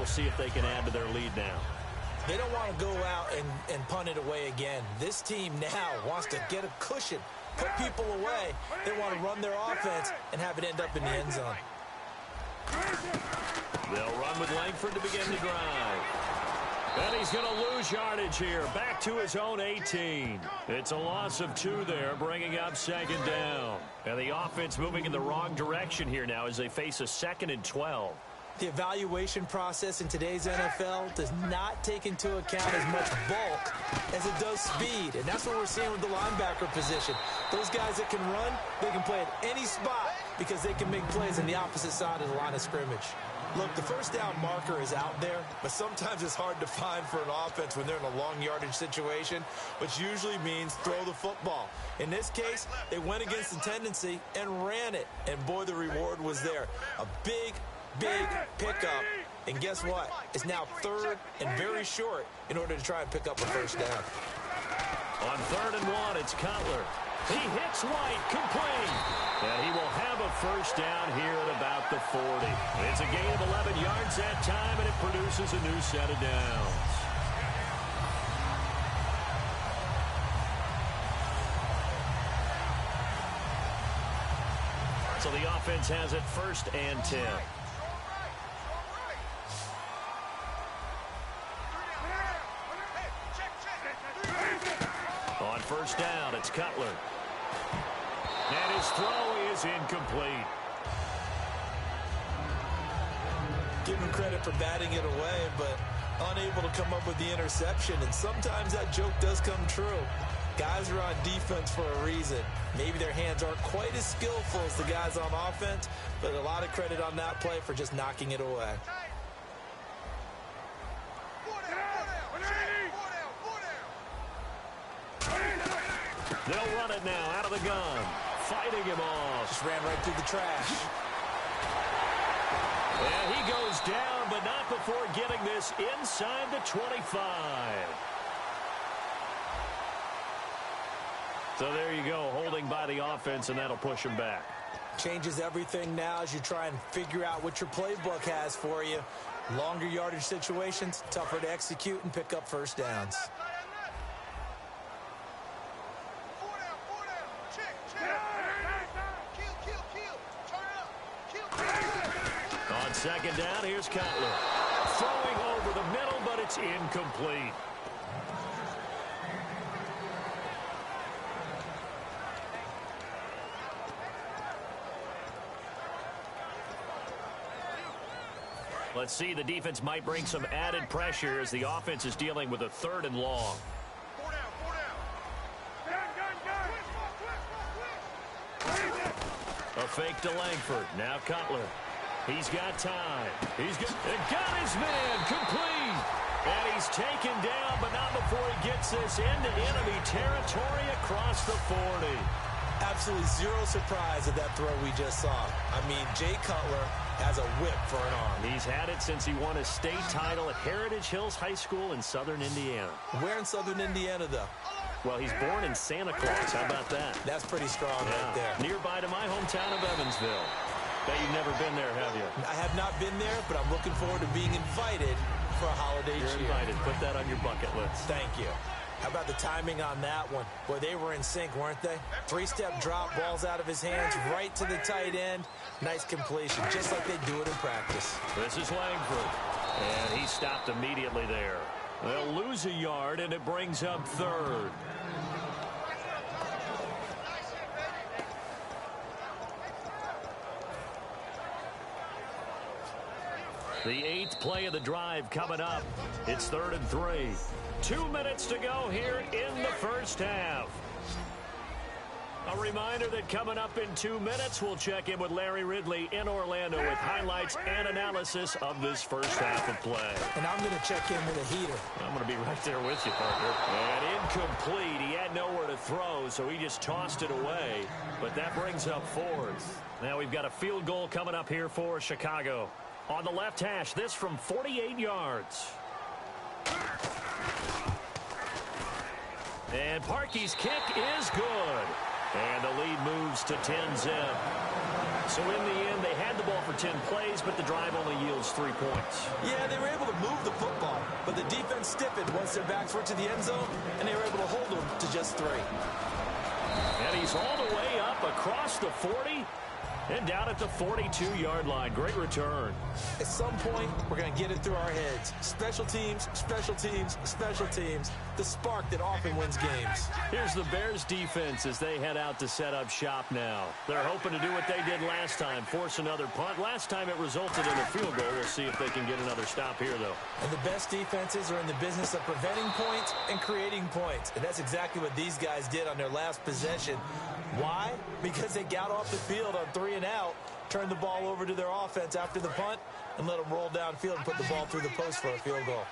see if they can add to their lead now. They don't want to go out and punt it away again. This team now wants to get a cushion, put people away. They want to run their offense and have it end up in the end zone. They'll run with Langford to begin the drive. And he's going to lose yardage here. Back to his own 18. It's a loss of 2 there, bringing up 2nd down. And the offense moving in the wrong direction here now as they face a 2nd and 12. The evaluation process in today's NFL does not take into account as much bulk as it does speed. And that's what we're seeing with the linebacker position. Those guys that can run, they can play at any spot because they can make plays on the opposite side of the line of scrimmage. Look, the first down marker is out there, but sometimes it's hard to find for an offense when they're in a long yardage situation, which usually means throw the football. In this case, they went against the tendency and ran it. And boy, the reward was there. A big pickup. And guess what? It's now 3rd and very short in order to try and pick up a first down. On 3rd and 1, it's Cutler. He hits White, complete. And he will have a first down here at about the 40. It's a gain of 11 yards that time, and it produces a new set of downs. So the offense has it 1st and 10. On 1st down, it's Cutler. And his throw is incomplete. Give him credit for batting it away, but unable to come up with the interception. And sometimes that joke does come true. Guys are on defense for a reason. Maybe their hands aren't quite as skillful as the guys on offense, but a lot of credit on that play for just knocking it away. They'll run it now out of the gun. Fighting him off. Just ran right through the trash. And he goes down, but not before getting this inside the 25. So there you go, holding by the offense, and that'll push him back. Changes everything now as you try and figure out what your playbook has for you. Longer yardage situations, tougher to execute and pick up first downs. On 2nd down, here's Cutler. Throwing over the middle, but it's incomplete. Let's see, the defense might bring some added pressure as the offense is dealing with a 3rd and long. A fake to Langford. Now Cutler. He's got time. He's got his man complete. And he's taken down, but not before he gets this into enemy territory across the 40. Absolutely zero surprise at that throw we just saw. I mean, Jay Cutler has a whip for an arm. He's had it since he won his state title at Heritage Hills High School in southern Indiana. Where in southern Indiana, though? Well, he's born in Santa Claus. How about that? That's pretty strong right there. Nearby to my hometown of Evansville. Bet you've never been there, have you? I have not been there, but I'm looking forward to being invited for a holiday cheer. You're invited. Put that on your bucket list. Thank you. How about the timing on that one? Boy, they were in sync, weren't they? 3-step drop, balls out of his hands, right to the tight end. Nice completion, just like they do it in practice. This is Langford. And he stopped immediately there. They'll lose a yard, and it brings up 3rd. The 8th play of the drive coming up. It's 3rd and 3. 2 minutes to go here in the first half. A reminder that coming up in 2 minutes, we'll check in with Larry Ridley in Orlando with highlights and analysis of this first half of play. And I'm going to check in with a heater. I'm going to be right there with you, partner. And incomplete. He had nowhere to throw, so he just tossed it away. But that brings up 4th. Now we've got a field goal coming up here for Chicago. On the left hash, this from 48 yards. And Parkey's kick is good. And the lead moves to 10-zip. So in the end, they had had the ball for 10 plays, but the drive only yields 3 points. Yeah, they were able to move the football, but the defense stiffened once their backs were to the end zone, and they were able to hold them to just 3. And he's all the way up across the 40 and down at the 42-yard line. Great return. At some point, we're going to get it through our heads. Special teams, special teams, special teams. The spark that often wins games. Here's the Bears defense as they head out to set up shop now. They're hoping to do what they did last time, force another punt. Last time it resulted in a field goal. We'll see if they can get another stop here, though. And the best defenses are in the business of preventing points and creating points. And that's exactly what these guys did on their last possession. Why? Because they got off the field on 3 and out, turned the ball over to their offense after the punt, and let them roll downfield and put the ball through the post for a field goal.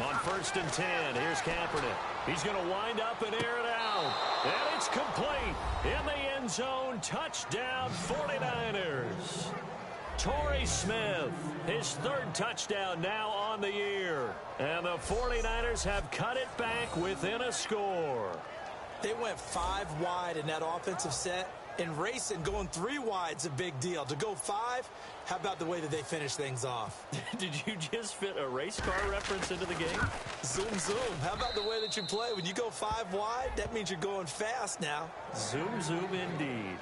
On 1st and 10, here's Kaepernick. He's going to wind up and air it out. And it's complete. In the end zone, touchdown 49ers. Torrey Smith, his 3rd touchdown now on the year. And the 49ers have cut it back within a score. They went 5 wide in that offensive set. And racing, going 3 wide's a big deal. To go 5, how about the way that they finish things off? Did you just fit a race car reference into the game? Zoom, zoom. How about the way that you play? When you go 5 wide, that means you're going fast now. Zoom, zoom indeed.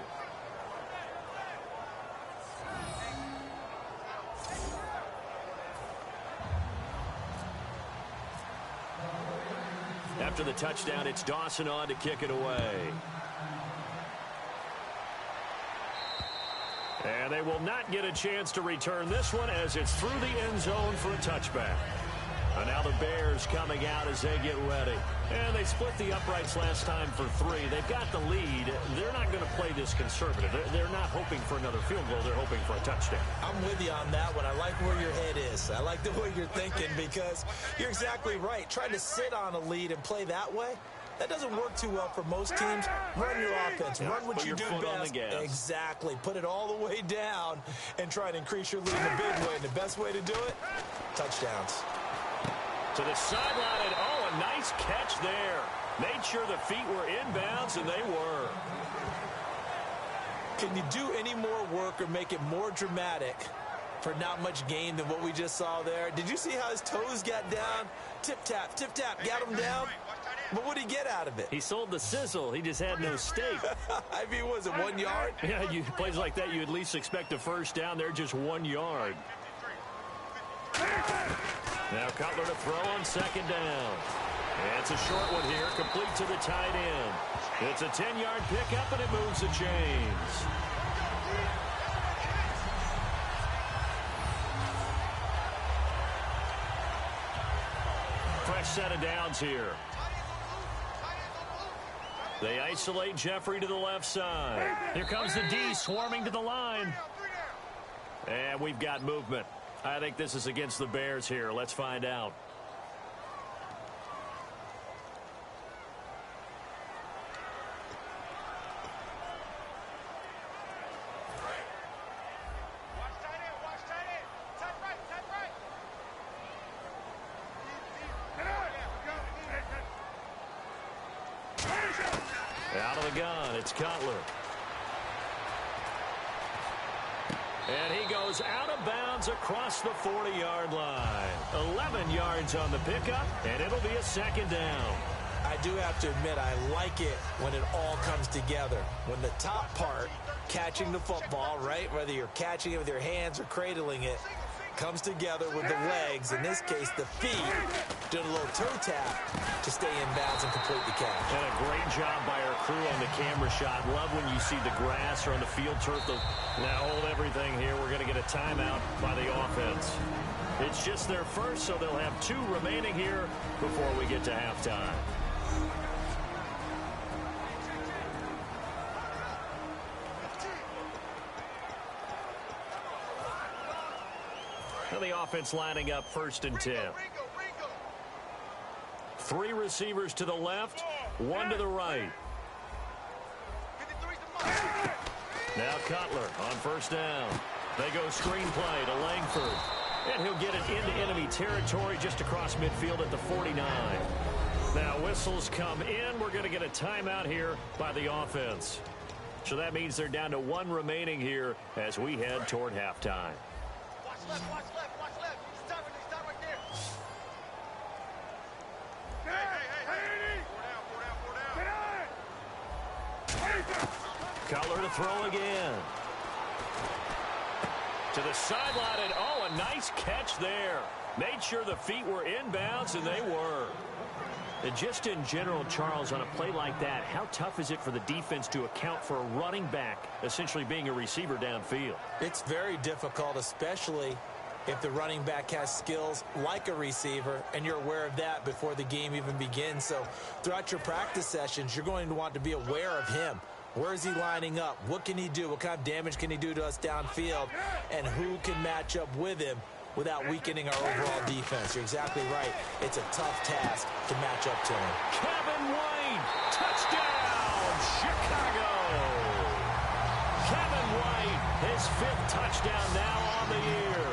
After the touchdown, it's Dawson on to kick it away. And they will not get a chance to return this one as it's through the end zone for a touchback. And now the Bears coming out as they get ready. And they split the uprights last time for 3. They've got the lead. They're not going to play this conservative. They're not hoping for another field goal. They're hoping for a touchdown. I'm with you on that one. I like where your head is. I like the way you're thinking because you're exactly right. Trying to sit on a lead and play that way, that doesn't work too well for most teams. Run your offense. Run what you do best. Exactly. Put it all the way down and try and increase your lead in a big way. And the best way to do it, touchdowns. To the sideline, and oh, a nice catch there. Made sure the feet were inbounds, and they were. Can you do any more work or make it more dramatic for not much gain than what we just saw there? Did you see how his toes got down? Tip-tap, got him down. But what did he get out of it? He sold the sizzle. He just had no steak. I mean, was it 1 yard? Yeah, plays like that, you at least expect a first down. They're just 1 yard. Now Cutler to throw on 2nd down. And it's a short one here, complete to the tight end. It's a 10-yard pickup, and it moves the chains. Fresh set of downs here. They isolate Jeffrey to the left side. Here comes the D swarming to the line. And we've got movement. I think this is against the Bears here. Let's find out. Out of the gun, it's Cutler. And he goes out of bounds across the 40-yard line. 11 yards on the pickup, and it'll be a 2nd down. I do have to admit, I like it when it all comes together. When the top part, catching the football, right, whether you're catching it with your hands or cradling it, comes together with the legs, in this case the feet, doing a little toe tap to stay in bounds and complete the catch. And a great job by our crew on the camera shot. Love when you see the grass or on the field turf. Now hold everything here. We're going to get a timeout by the offense. It's just their first, so they'll have 2 remaining here before we get to halftime. And the offense lining up 1st and 10. 3 receivers to the left, 1 to the right. Now Cutler on 1st down. They go screen play to Langford. And he'll get it into enemy territory just across midfield at the 49. Now whistles come in. We're going to get a timeout here by the offense. So that means they're down to 1 remaining here as we head toward halftime. Watch left, watch left, watch left. Stop right there. Hey. Cutler to throw again. To the sideline, and oh, a nice catch there. Made sure the feet were inbounds, and they were. And just in general, Charles, on a play like that, how tough is it for the defense to account for a running back essentially being a receiver downfield? It's very difficult, especially if the running back has skills like a receiver, and you're aware of that before the game even begins. So throughout your practice sessions, you're going to want to be aware of him. Where is he lining up? What can he do? What kind of damage can he do to us downfield? And who can match up with him without weakening our overall defense? You're exactly right. It's a tough task to match up to him. Kevin White, touchdown, Chicago. Kevin White, his 5th touchdown now on the year.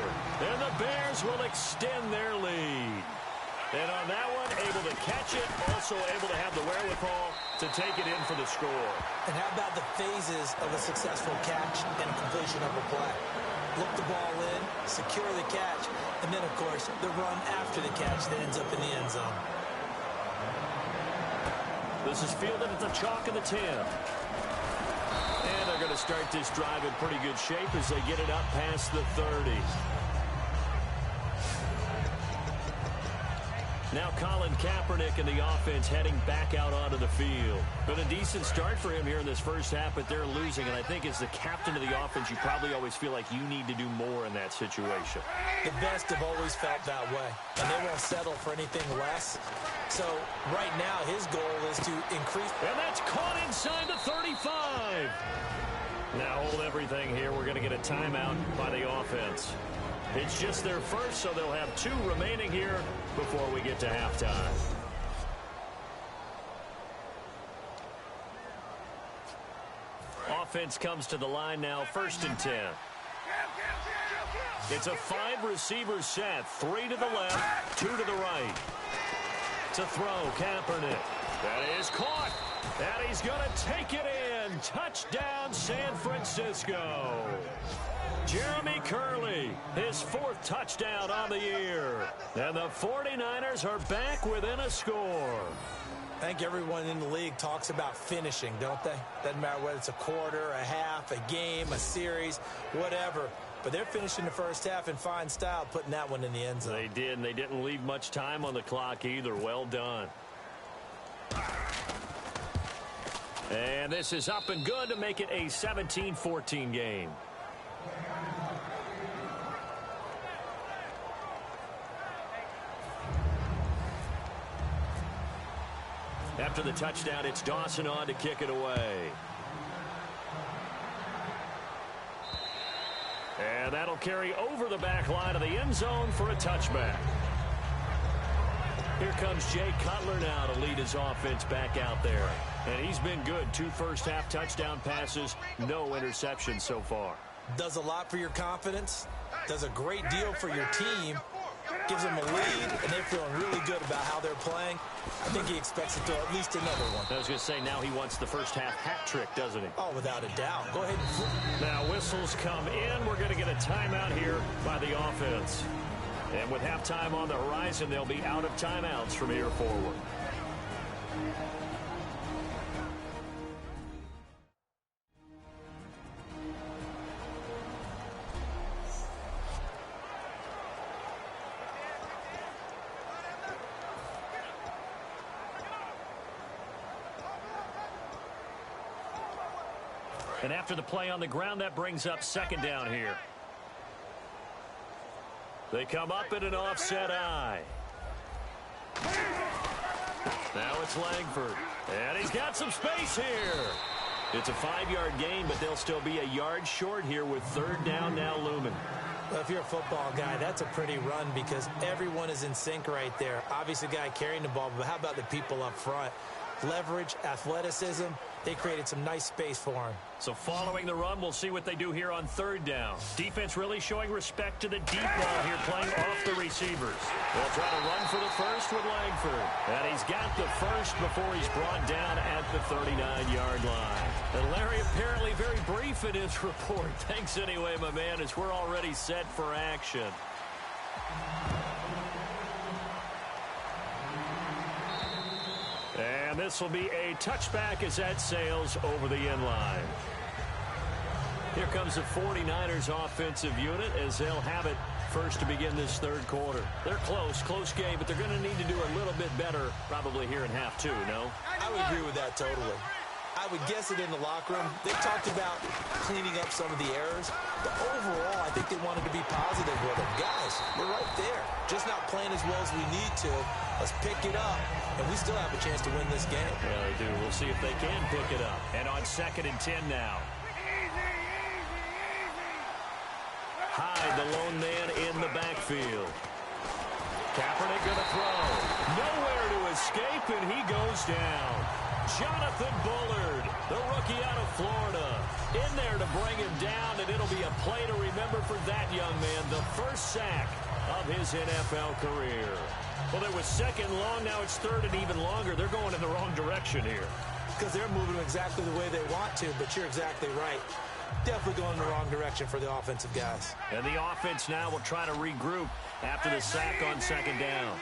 And the Bears will extend their lead. And on that one, able to catch it, also able to have the wherewithal to take it in for the score. And how about the phases of a successful catch and completion of a play? Look the ball in, secure the catch, and then, of course, the run after the catch that ends up in the end zone. This is fielded at the chalk of the 10. And they're going to start this drive in pretty good shape as they get it up past the 30. Now Colin Kaepernick and the offense heading back out onto the field. Been a decent start for him here in this first half, but they're losing. And I think as the captain of the offense, you probably always feel like you need to do more in that situation. The best have always felt that way, and they won't settle for anything less. So right now his goal is to increase. And that's caught inside the 35. Now hold everything here. We're going to get a timeout by the offense. It's just their first, so they'll have 2 remaining here before we get to halftime. Offense comes to the line now, 1st and 10. It's a 5-receiver set, 3 to the left, 2 to the right. To throw, Kaepernick. That is caught. And he's going to take it in. Touchdown, San Francisco. Jeremy Curley, his 4th touchdown on the year. And the 49ers are back within a score. I think everyone in the league talks about finishing, don't they? Doesn't matter whether it's a quarter, a half, a game, a series, whatever. But they're finishing the first half in fine style, putting that one in the end zone. They did, and they didn't leave much time on the clock either. Well done. And this is up and good to make it a 17-14 game. After the touchdown, it's Dawson on to kick it away. And that'll carry over the back line of the end zone for a touchback. Here comes Jay Cutler now to lead his offense back out there. And he's been good. 2 first-half touchdown passes, no interceptions so far. Does a lot for your confidence, does a great deal for your team, gives them a lead, and they're feeling really good about how they're playing. I think he expects to throw at least another one. I was going to say, now he wants the first-half hat trick, doesn't he? Oh, without a doubt. Go ahead and... Now whistles come in. We're going to get a timeout here by the offense. And with halftime on the horizon, they'll be out of timeouts from here forward. And after the play on the ground, that brings up 2nd down here. They come up in an offset eye. Now it's Langford. And he's got some space here. It's a 5-yard gain, but they'll still be a yard short here with 3rd down now looming. Well, if you're a football guy, that's a pretty run because everyone is in sync right there. Obviously, the guy carrying the ball, but how about the people up front? Leverage, athleticism, They created some nice space for him. So following the run, we'll see what they do here on third down. Defense really showing respect to the deep ball here, playing off the receivers. They'll try to run for the first with Langford. And he's got the first before he's brought down at the 39-yard line. And Larry apparently very brief in his report. Thanks anyway, my man, as we're already set for action. And this will be a touchback as that sails over the end line. Here comes the 49ers offensive unit as they'll have it first to begin this third quarter. They're close game, but they're going to need to do a little bit better probably here in half two, no? I would agree with that totally. I would guess it in the locker room. They talked about cleaning up some of the errors, but overall, I think they wanted to be positive with them. Guys, we're right there. Just not playing as well as we need to. Let's pick it up, and we still have a chance to win this game. Yeah, they do. We'll see if they can pick it up. And on 2nd and 10 now. Hyde, the lone man in the backfield. Kaepernick going to throw. Nowhere to escape, and he goes down. Jonathan Bullard, the rookie out of Florida, in there to bring him down, and it'll be a play to remember for that young man, the first sack of his NFL career. Well, it was second long, now it's third and even longer. They're going in the wrong direction here. Because they're moving exactly the way they want to, but you're exactly right. Definitely going in the wrong direction for the offensive guys. And the offense now will try to regroup after the sack on second down.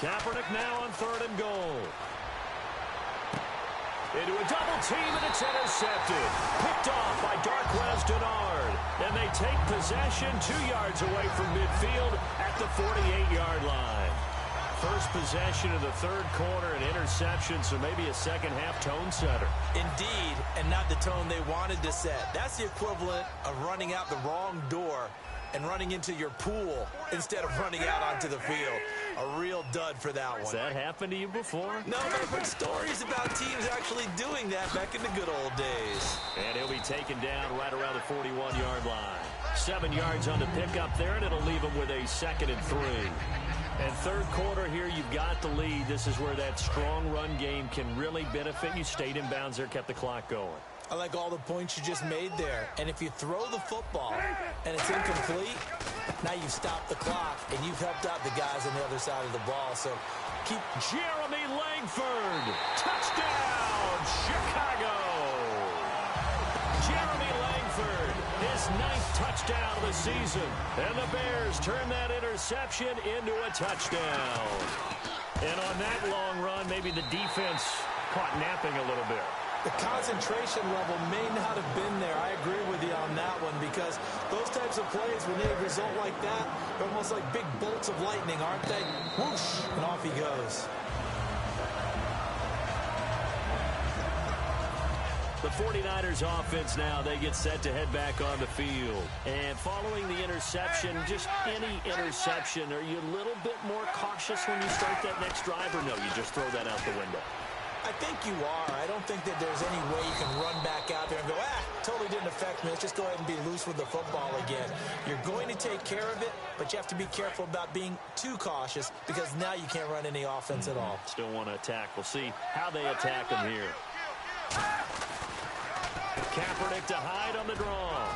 Kaepernick now on 3rd and goal. Into a double team, and it's intercepted. Picked off by Darquez Denard. And they take possession 2 yards away from midfield at the 48-yard line. First possession of the third quarter, an interception, so maybe a second-half tone setter. Indeed, and not the tone they wanted to set. That's the equivalent of running out the wrong door and running into your pool instead of running out onto the field. A real dud for that one. Has that happened to you before? No, but I've heard stories about teams actually doing that back in the good old days. And he'll be taken down right around the 41-yard line. 7 yards on the pickup there, and it'll leave him with a 2nd and 3. And third quarter here, you've got the lead. This is where that strong run game can really benefit you. Stayed in bounds there, kept the clock going. I like all the points you just made there. And if you throw the football and it's incomplete, now you've stopped the clock and you've helped out the guys on the other side of the ball. So keep... Jeremy Langford, touchdown, Chicago. Jeremy Langford, his 9th touchdown of the season. And the Bears turn that interception into a touchdown. And on that long run, maybe the defense caught napping a little bit. The concentration level may not have been there. I agree with you on that one because those types of plays, when they result like that, they're almost like big bolts of lightning, aren't they? Whoosh, and off he goes. The 49ers offense now, they get set to head back on the field. And following the interception, just any interception, are you a little bit more cautious when you start that next drive, or no, you just throw that out the window? I think you are. I don't think that there's any way you can run back out there and go, totally didn't affect me. Let's just go ahead and be loose with the football again. You're going to take care of it, but you have to be careful about being too cautious because now you can't run any offense at all. Still want to attack. We'll see how they attack them here. Kaepernick to Hyde on the draw.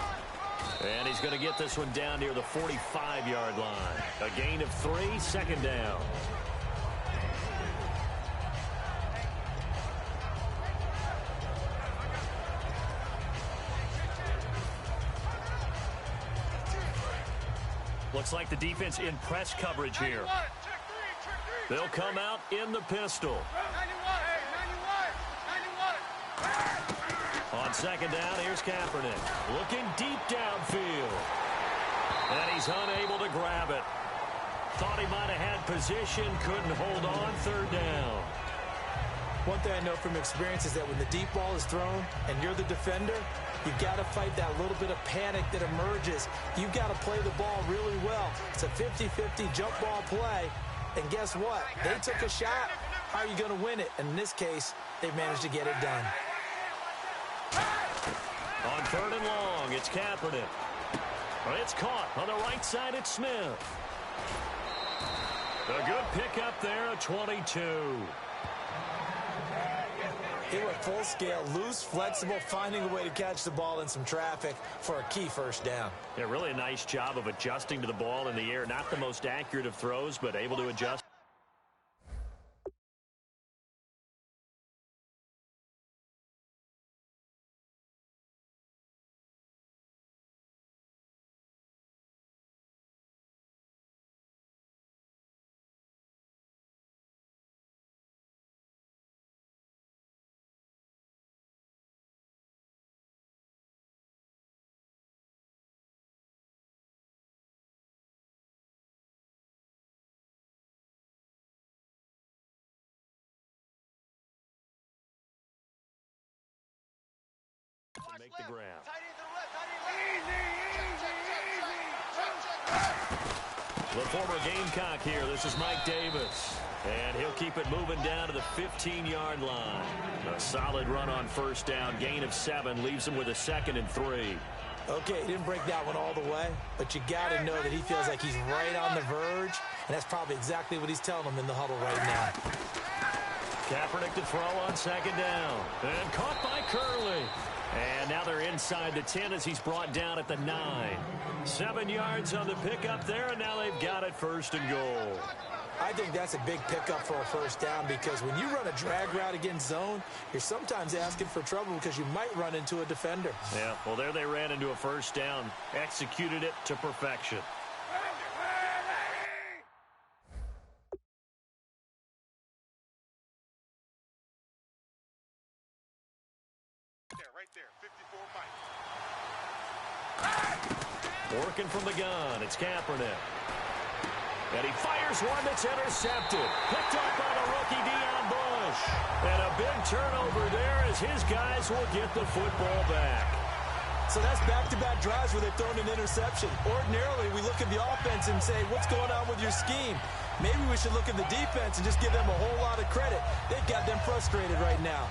And he's going to get this one down near the 45-yard line. A gain of 3, 2nd down. Looks like the defense in press coverage here. They'll come out in the pistol. On 2nd down, here's Kaepernick. Looking deep downfield. And he's unable to grab it. Thought he might have had position, couldn't hold on, 3rd down. One thing I know from experience is that when the deep ball is thrown and you're the defender, you've got to fight that little bit of panic that emerges. You've got to play the ball really well. It's a 50-50 jump ball play. And guess what? They took a shot. How are you going to win it? And in this case, they managed to get it done. On 3rd and long, it's Kaepernick. It's caught on the right side. It's Smith. A good pickup there, a 22. He went full scale, loose, flexible, finding a way to catch the ball in some traffic for a key first down. Yeah, really a nice job of adjusting to the ball in the air. Not the most accurate of throws, but able to adjust. To make the grab. The former Gamecock here. This is Mike Davis. And he'll keep it moving down to the 15-yard line. A solid run on first down. Gain of 7 leaves him with a 2nd and 3. Okay, he didn't break that one all the way, but you got to know that he feels like he's right on the verge, and that's probably exactly what he's telling them in the huddle right now. Kaepernick to throw on 2nd down. And caught by Curley. And now they're inside the 10 as he's brought down at the 9. 7 yards on the pickup there, and now they've got it 1st and goal. I think that's a big pickup for a first down because when you run a drag route against zone, you're sometimes asking for trouble because you might run into a defender. Yeah, well, there they ran into a first down. Executed it to perfection. Right there, 54 Mike. Working from the gun, it's Kaepernick. And he fires one that's intercepted. Picked up by the rookie Deion Bush. And a big turnover there as his guys will get the football back. So that's back-to-back drives where they've thrown an interception. Ordinarily, we look at the offense and say, what's going on with your scheme? Maybe we should look at the defense and just give them a whole lot of credit. They've got them frustrated right now.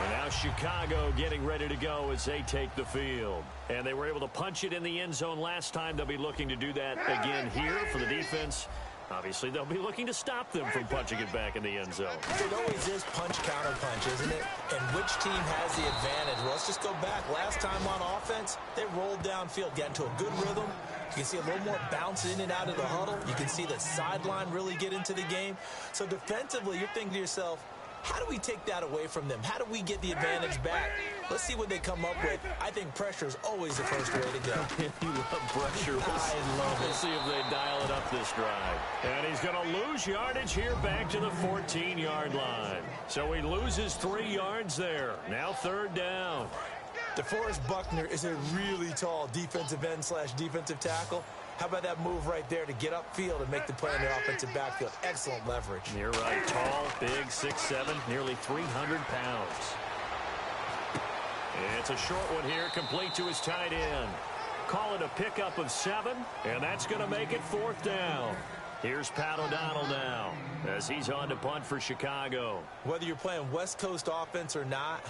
And now Chicago getting ready to go as they take the field. And they were able to punch it in the end zone last time. They'll be looking to do that again here for the defense. Obviously, they'll be looking to stop them from punching it back in the end zone. It always is punch-counter-punch, isn't it? And which team has the advantage? Well, let's just go back. Last time on offense, they rolled downfield, got into a good rhythm. You can see a little more bounce in and out of the huddle. You can see the sideline really get into the game. So defensively, you're thinking to yourself, how do we take that away from them? How do we get the advantage back? Let's see what they come up with. I think pressure is always the first way to go. You love pressure. We'll see if they dial it up this drive. And he's going to lose yardage here back to the 14-yard line. So he loses 3 yards there. Now 3rd down. DeForest Buckner is a really tall defensive end / defensive tackle. How about that move right there to get upfield and make the play in their offensive backfield? Excellent leverage. You're right. Tall, big, 6'7", nearly 300 pounds. It's a short one here, complete to his tight end. Call it a pickup of 7, and that's going to make it 4th down. Here's Pat O'Donnell now as he's on to punt for Chicago. Whether you're playing West Coast offense or not,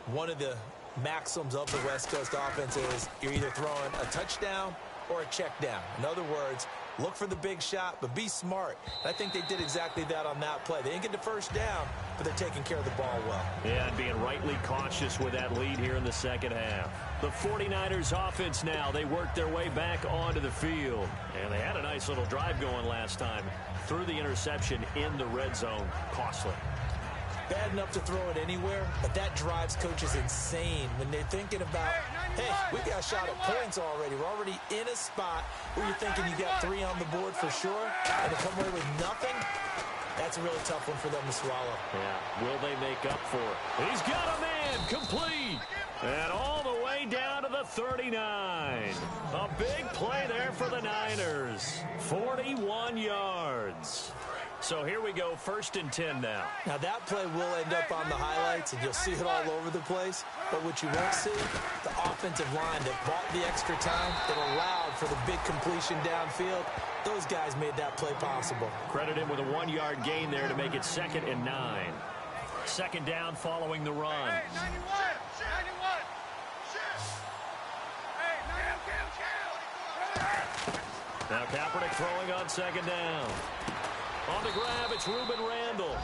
one of the maxims of the West Coast offense is you're either throwing a touchdown or a check down. In other words, look for the big shot, but be smart. I think they did exactly that on that play. They didn't get the first down, but they're taking care of the ball well. Yeah, and being rightly cautious with that lead here in the second half. The 49ers offense now, they worked their way back onto the field. And they had a nice little drive going last time. Threw the interception in the red zone. Costly. Bad enough to throw it anywhere, but that drives coaches insane when they're thinking about, hey, we got a shot at points already. We're already in a spot where you're thinking you got 3 on the board for sure, and to come away with nothing, that's a really tough one for them to swallow. Yeah, will they make up for it? He's got a man, complete, and all the way down to the 39. A big play there for the Niners. 41 yards. So here we go, 1st and 10 now. Now that play will end up on the highlights, and you'll see it all over the place. But what you won't see, the offensive line that bought the extra time, that allowed for the big completion downfield, those guys made that play possible. Credit him with a 1-yard gain there to make it 2nd and 9. 2nd down following the run. Hey, 91! 91! Hey, Now Kaepernick throwing on 2nd down. On the grab, it's Reuben Randall.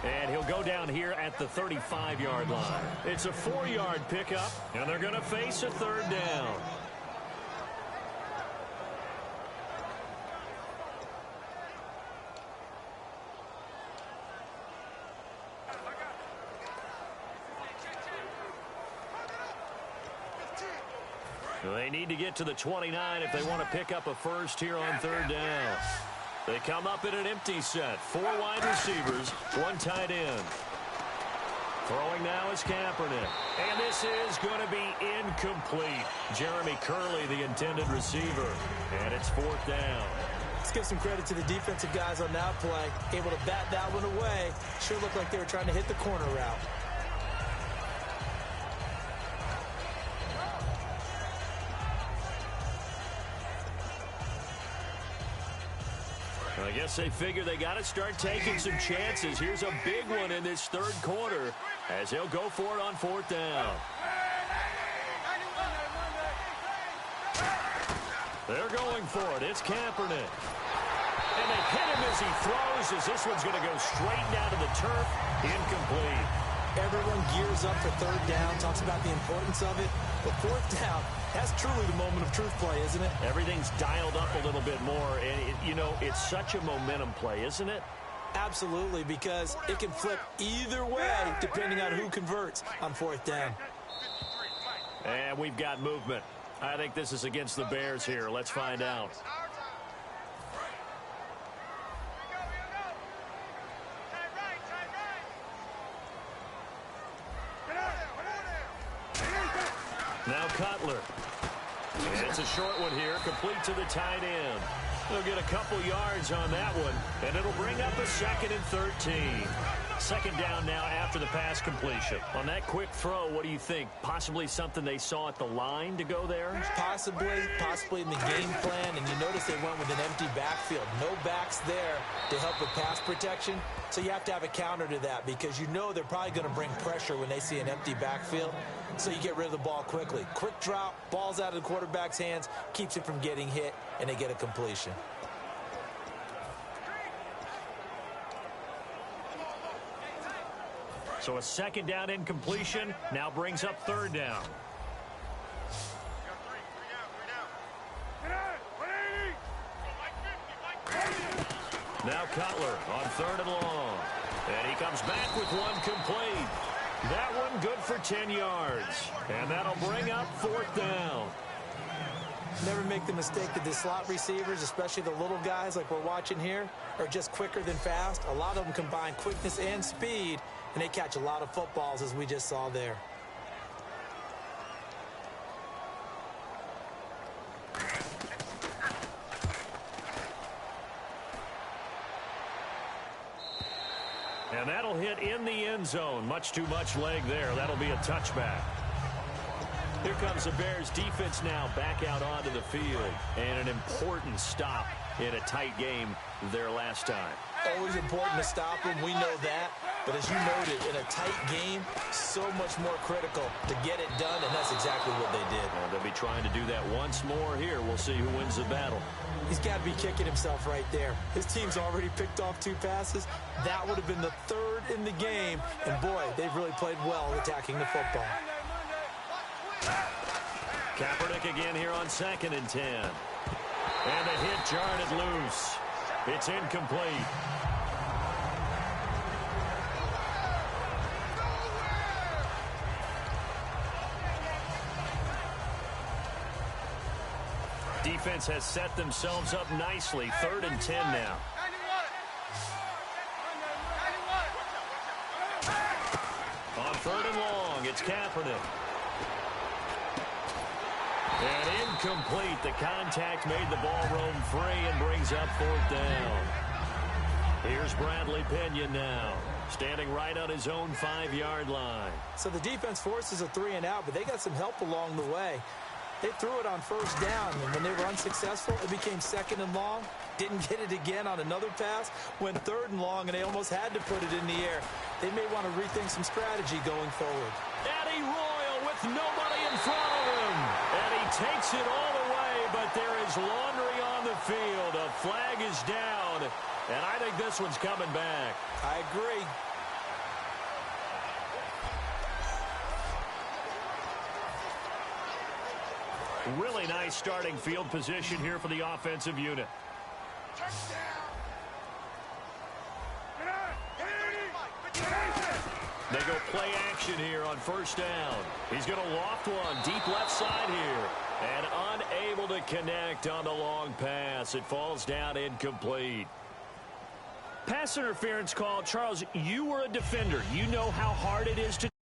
And he'll go down here at the 35-yard line. It's a 4-yard pickup, and they're going to face a third down. They need to get to the 29 if they want to pick up a first here on third down. They come up in an empty set. 4 wide receivers, 1 tight end. Throwing now is Kaepernick. And this is going to be incomplete. Jeremy Curley, the intended receiver. And it's 4th down. Let's give some credit to the defensive guys on that play. Able to bat that one away. Sure looked like they were trying to hit the corner route. I guess they figure they got to start taking some chances. Here's a big one in this third quarter as he'll go for it on 4th down. They're going for it. It's Kaepernick. And they hit him as he throws, as this one's going to go straight down to the turf. Incomplete. Everyone gears up for third down, talks about the importance of it. But 4th down, that's truly the moment of truth play, isn't it? Everything's dialed up a little bit more. And, you know, it's such a momentum play, isn't it? Absolutely, because it can flip either way depending on who converts on 4th down. And we've got movement. I think this is against the Bears here. Let's find out. Now Cutler. And it's a short one here, complete to the tight end. They'll get a couple yards on that one, and it'll bring up a 2nd and 13. 2nd down now after the pass completion. On that quick throw, what do you think? Possibly something they saw at the line to go there? Possibly in the game plan, and you notice they went with an empty backfield. No backs there to help with pass protection, so you have to have a counter to that because you know they're probably going to bring pressure when they see an empty backfield, so you get rid of the ball quickly. Quick drop, ball's out of the quarterback's hands, keeps it from getting hit, and they get a completion. So a 2nd down incompletion now brings up 3rd down. Now Cutler on 3rd and long. And he comes back with one complete. That one good for 10 yards. And that'll bring up 4th down. Never make the mistake that the slot receivers, especially the little guys like we're watching here, are just quicker than fast. A lot of them combine quickness and speed, and they catch a lot of footballs, as we just saw there. And that'll hit in the end zone. Much too much leg there. That'll be a touchback. Here comes the Bears defense now back out onto the field. And an important stop in a tight game there last time. Always important to stop them. We know that. But as you noted, in a tight game, so much more critical to get it done, and that's exactly what they did. Well, they'll be trying to do that once more here. We'll see who wins the battle. He's got to be kicking himself right there. His team's already picked off 2 passes. That would have been the 3rd in the game. And, boy, they've really played well attacking the football. Kaepernick again here on 2nd and 10. And the hit jarred it loose. It's incomplete. Defense has set themselves up nicely. 3rd and 10 now. On 3rd and long, it's Kaepernick. And incomplete. The contact made the ball roam free and brings up 4th down. Here's Bradley Pinion now, standing right on his own 5-yard line. So the defense forces a 3 and out, but they got some help along the way. They threw it on 1st down, and when they were unsuccessful, it became 2nd and long. Didn't get it again on another pass. Went 3rd and long, and they almost had to put it in the air. They may want to rethink some strategy going forward. Eddie Royal with nobody in front of him. And he takes it all the way, but there is laundry on the field. A flag is down, and I think this one's coming back. I agree. Really nice starting field position here for the offensive unit. They go play action here on first down. He's going to loft one deep left side here. And unable to connect on the long pass. It falls down incomplete. Pass interference call. Charles, you were a defender. You know how hard it is to